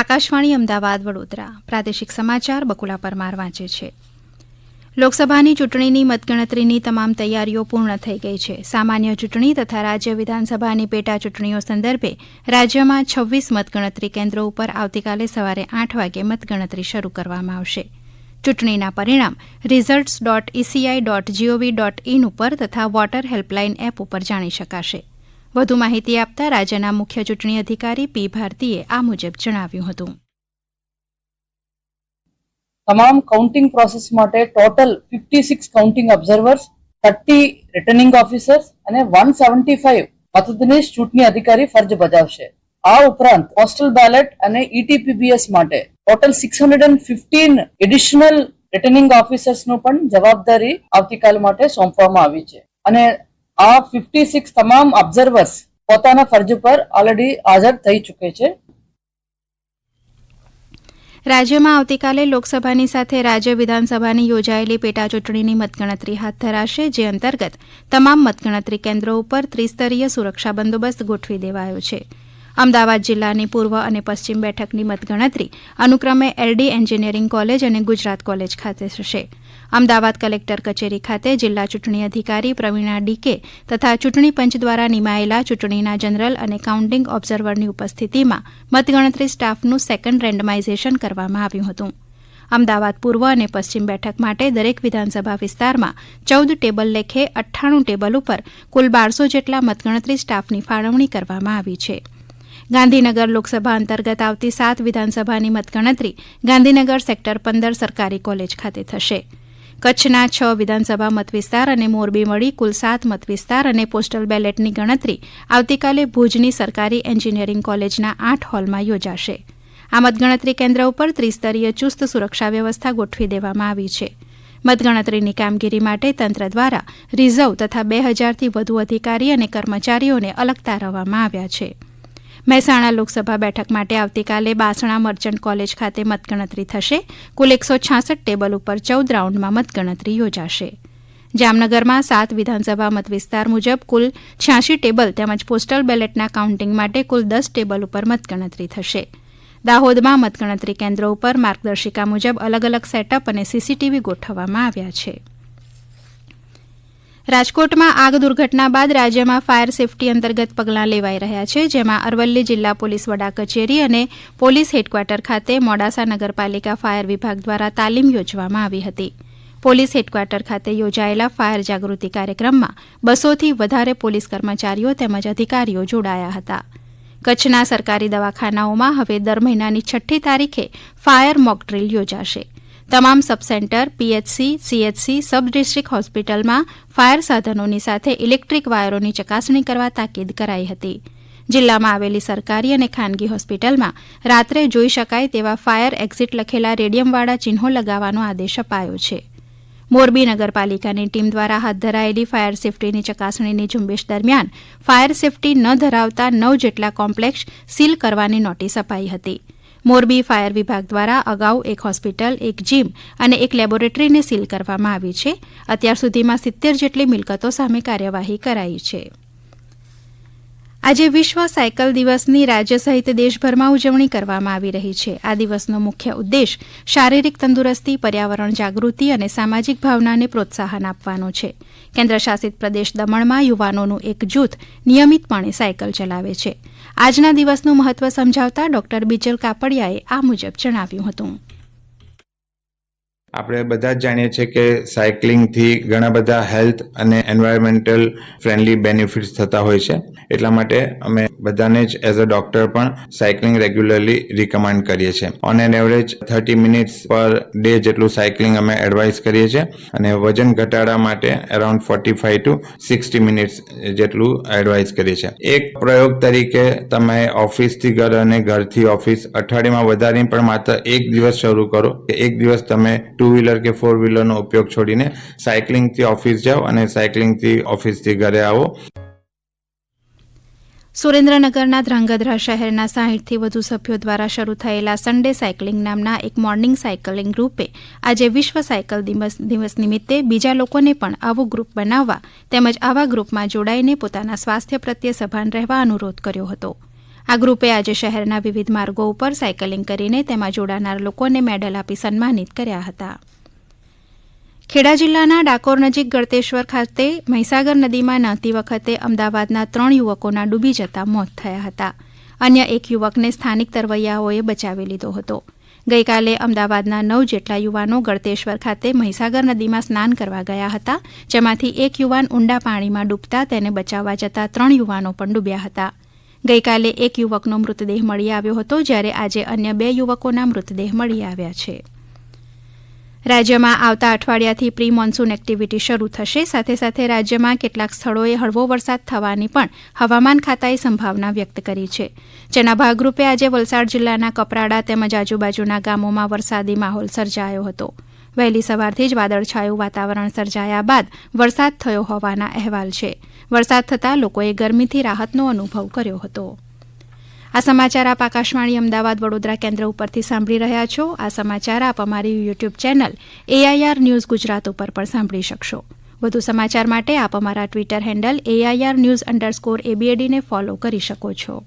આકાશવાણી અમદાવાદ વડોદરા પ્રાદેશિક સમાચાર બકુલા પરમાર વાંચે છે. લોકસભાની ચૂંટણીની મતગણતરીની તમામ તૈયારીઓ પૂર્ણ થઈ ગઈ છે. સામાન્ય ચૂંટણી તથા રાજ્ય વિધાનસભાની પેટા ચૂંટણીઓ સંદર્ભે રાજ્યમાં 26 મતગણતરી કેન્દ્રો ઉપર આવતીકાલે સવારે 8 વાગે મતગણતરી શરૂ કરવામાં આવશે. ચૂંટણીના પરિણામ results.eci.gov.in ઉપર તથા વોટર હેલ્પલાઇન એપ ઉપર જાણી શકાશે. વધુ માહિતી આપતા રાજ્યના મુખ્ય ચૂંટણી અધિકારી પી ભારતીએ આ મુજબ જણાવ્યું હતું. તમામ કાઉન્ટિંગ પ્રોસેસ માટે total 56 counting observers, 30 returning officers અને 175 મતદાનીશ ચૂંટણી અધિકારી ફરજ બજાવશે. આ ઉપરાંત પોસ્ટલ બેલેટ અને ETPBS માટે ટોટલ 615 એડિશનલ રિટર્નિંગ ઓફિસર્સનો પણ જવાબદારી આવતીકાલ માટે સોંપવામાં આવી છે અને આ 56 તમામ ઓબ્ઝર્વર્સ પોતાના ફરજ પર ઓલરેડી હાજર થઈ ચૂકે છે. રાજ્યમાં આવતીકાલે લોકસભાની સાથે રાજ્ય વિધાનસભાની યોજાયેલી પેટા ચૂંટણીની મતગણતરી હાથ ધરાશે, જે અંતર્ગત તમામ મતગણતરી કેન્દ્રો ઉપર ત્રિસ્તરીય સુરક્ષા બંદોબસ્ત ગોઠવી દેવાયો છે. અમદાવાદ જિલ્લાની પૂર્વ અને પશ્ચિમ બેઠકની મતગણતરી અનુક્રમે LD એન્જિનિયરિંગ કોલેજ અને ગુજરાત કોલેજ ખાતે થશે. અમદાવાદ કલેક્ટર કચેરી ખાતે જિલ્લા ચૂંટણી અધિકારી પ્રવીણા ડીકે તથા ચૂંટણી પંચ દ્વારા નિમાયેલા ચૂંટણીના જનરલ અને કાઉન્ટિંગ ઓબ્ઝર્વરની ઉપસ્થિતિમાં મતગણતરી સ્ટાફનું સેકન્ડ રેન્ડમાઇઝેશન કરવામાં આવ્યું હતું. અમદાવાદ પૂર્વ અને પશ્ચિમ બેઠક માટે દરેક વિધાનસભા વિસ્તારમાં 14 ટેબલ લેખે 98 ટેબલ ઉપર કુલ 1200 જેટલા મતગણતરી સ્ટાફની ફાળવણી કરવામાં આવી છે. ગાંધીનગર લોકસભા અંતર્ગત આવતી 7 વિધાનસભાની મતગણતરી ગાંધીનગર સેક્ટર 15 સરકારી કોલેજ ખાતે થશે. કચ્છના 6 વિધાનસભા મતવિસ્તાર અને મોરબી મળી કુલ 7 મતવિસ્તાર અને પોસ્ટલ બેલેટની ગણતરી આવતીકાલે ભુજની સરકારી એન્જિનિયરિંગ કોલેજના 8 હોલમાં યોજાશે. આ મતગણતરી કેન્દ્ર ઉપર ત્રિસ્તરીય ચુસ્ત સુરક્ષા વ્યવસ્થા ગોઠવી દેવામાં આવી છે. મતગણતરીની કામગીરી માટે તંત્ર દ્વારા રિઝર્વ તથા 2000થી વધુ અધિકારી અને કર્મચારીઓને અલગ તારવવામાં આવ્યા છે. મહેસાણા લોકસભા બેઠક માટે આવતીકાલે બાસણા મર્ચન્ટ કોલેજ ખાતે મતગણતરી થશે. કુલ 166 ટેબલ ઉપર 14 રાઉન્ડમાં મતગણતરી યોજાશે. જામનગરમાં 7 વિધાનસભા મતવિસ્તાર મુજબ કુલ 86 ટેબલ તેમજ પોસ્ટલ બેલેટના કાઉન્ટિંગ માટે કુલ 10 ટેબલ ઉપર મતગણતરી થશે. દાહોદમાં મતગણતરી કેન્દ્રો ઉપર માર્ગદર્શિકા મુજબ અલગ અલગ સેટઅપ અને CCTV ગોઠવવામાં આવ્યા છે. રાજકોટમાં આગ દુર્ઘટના બાદ રાજ્યમાં ફાયર સેફટી અંતર્ગત પગલાં લેવાઈ રહ્યા છે, જેમાં અરવલ્લી જિલ્લા પોલીસ વડા કચેરી અને પોલીસ હેડક્વાર્ટર ખાતે મોડાસા નગરપાલિકા ફાયર વિભાગ દ્વારા તાલીમ યોજવામાં આવી હતી. પોલીસ હેડક્વાર્ટર ખાતે યોજાયેલા ફાયર જાગૃતિ કાર્યક્રમમાં 200થી વધારે પોલીસ કર્મચારીઓ તેમજ અધિકારીઓ જોડાયા હતા. કચ્છના સરકારી દવાખાનાઓમાં હવે દર મહિનાની 6ઠી તારીખે ફાયર મોક ડ્રીલ યોજાશે. તમામ સબ centre, PHC, CHC, sub district હોસ્પિટલમાં ફાયર સાધનોની સાથે ઇલેક્ટ્રિક વાયરોની ચકાસણી કરવા તાકીદ કરાઈ હતી. જિલ્લામાં આવેલી સરકારી અને ખાનગી હોસ્પિટલમાં રાત્રે જોઈ શકાય તેવા ફાયર એક્ઝિટ લખેલા રેડિયમવાળા ચિહ્નો લગાવવાનો આદેશ અપાયો છે. મોરબી નગરપાલિકાની ટીમ દ્વારા હાથ ધરાયેલી ફાયર સેફટીની ચકાસણીની ઝુંબેશ દરમિયાન ફાયર સેફટી ન ધરાવતા 9 જેટલા કોમ્પ્લેક્સ સીલ કરવાની નોટિસ અપાઈ હતી. મોરબી ફાયર વિભાગ દ્વારા અગાઉ 1 હોસ્પિટલ, 1 જીમ અને 1 લેબોરેટરીને સીલ કરવામાં આવી છે. અત્યાર સુધીમાં 70 જેટલી મિલકતો સામે કાર્યવાહી કરાઈ છે. આજે વિશ્વ સાયકલ દિવસની રાજ્ય સહિત દેશભરમાં ઉજવણી કરવામાં આવી રહી છે. આ દિવસનો મુખ્ય ઉદ્દેશ શારીરિક તંદુરસ્તી, પર્યાવરણ જાગૃતિ અને સામાજિક ભાવનાને પ્રોત્સાહન આપવાનો છે. કેન્દ્રશાસિત પ્રદેશ દમણમાં યુવાનોનું એક જૂથ નિયમિતપણે સાયકલ ચલાવે છે. આજના દિવસનું મહત્વ સમજાવતા ડોક્ટર બીજલ કાપડિયાએ આ મુજબ જણાવ્યું હતું. આપણે બધા જ જાણીએ છીએ કે સાયકલિંગથી ઘણા બધા હેલ્થ અને એન્વાયરમેન્ટલ ફ્રેન્ડલી બેનિફિટ્સ થતા હોય છે. એટલા માટે અમે બધાને જ એઝ અ ડોક્ટર પણ સાયકલિંગ રેગ્યુલરલી રિકમેન્ડ કરીએ છીએ. On an average 30 minutes per day જેટલું સાયકલિંગ અમે એડવાઇસ કરીએ છીએ અને વજન ઘટાડવા માટે અરાઉન્ડ 45 to 60 મિનિટ્સ જેટલું એડવાઇસ કરીએ છીએ. એક પ્રયોગ તરીકે તમે ઓફિસથી ઘર અને ઘરથી ઓફિસ અઠવાડિયામાં વધારીને પણ માત્ર એક દિવસ શરૂ કરો કે એક દિવસ તમે 2 વ્હીલર કે 4 વ્હીલરનો ઉપયોગ છોડીને સાયકલિંગથી ઓફિસ જાઓ અને સાયકલિંગથી ઓફિસથી ઘરે આવો. સુરેન્દ્રનગરના ધ્રાંગધ્રા શહેરના 60થી વધુ સભ્યો દ્વારા શરૂ થયેલા સન્ડે સાયકલિંગ નામના એક મોર્નિંગ સાયકલિંગ ગ્રુપે આજે વિશ્વ સાયકલ દિવસ નિમિત્તે બીજા લોકોને પણ આવું ગ્રુપ બનાવવા તેમજ આવા ગ્રુપમાં જોડાઈને પોતાના સ્વાસ્થ્ય પ્રત્યે સભાન રહેવા અનુરોધ કર્યો હતો. આ ગ્રુપે આજે શહેરના વિવિધ માર્ગો ઉપર સાયકલિંગ કરીને તેમાં જોડાનાર લોકોને મેડલ આપી સન્માનિત કર્યા હતા. ખેડા જિલ્લાના ડાકોર નજીક ગળતેશ્વર ખાતે મહીસાગર નદીમાં નહાતી વખતે અમદાવાદના 3 યુવકોના ડૂબી જતા મોત થયા હતા. અન્ય એક યુવકને સ્થાનિક તરવૈયાઓએ બચાવી લીધો હતો. ગઈકાલે અમદાવાદના 9 જેટલા યુવાનો ગળતેશ્વર ખાતે મહીસાગર નદીમાં સ્નાન કરવા ગયા હતા, જેમાંથી એક યુવાન ઊંડા પાણીમાં ડૂબતા તેને બચાવવા જતા 3 યુવાનો પણ ડૂબ્યા હતા. ગઈકાલે એક યુવકનો મૃતદેહ મળી આવ્યો હતો, જ્યારે આજે અન્ય 2 યુવકોના મૃતદેહ મળી આવ્યા છે. રાજ્યમાં આવતા અઠવાડિયાથી પ્રી મોન્સૂન એક્ટિવિટી શરૂ થશે. સાથે સાથે રાજ્યમાં કેટલાક સ્થળોએ હળવો વરસાદ થવાની પણ હવામાન ખાતાએ સંભાવના વ્યક્ત કરી છે, જેના ભાગરૂપે આજે વલસાડ જિલ્લાના કપરાડા તેમજ આજુબાજુના ગામોમાં વરસાદી માહોલ સર્જાયો હતો. વહેલી સવારથી જ વાદળછાયું વાતાવરણ સર્જાયા બાદ વરસાદ થયો હોવાના અહેવાલ છે. વરસાદ થતાં લોકોએ ગરમીથી રાહતનો અનુભવ કર્યો હતો. આ સમાચાર આપ આકાશવાણી અમદાવાદ વડોદરા કેન્દ્ર ઉપરથી સાંભળી રહ્યા છો. આ સમાચાર આપ અમારી YouTube channel AIR news Gujarat ઉપર પણ સાંભળી શકશો. વધુ સમાચાર માટે આપ અમારા ટ્વિટર હેન્ડલ AIR News_ABAD ને ફોલો કરી શકો છો.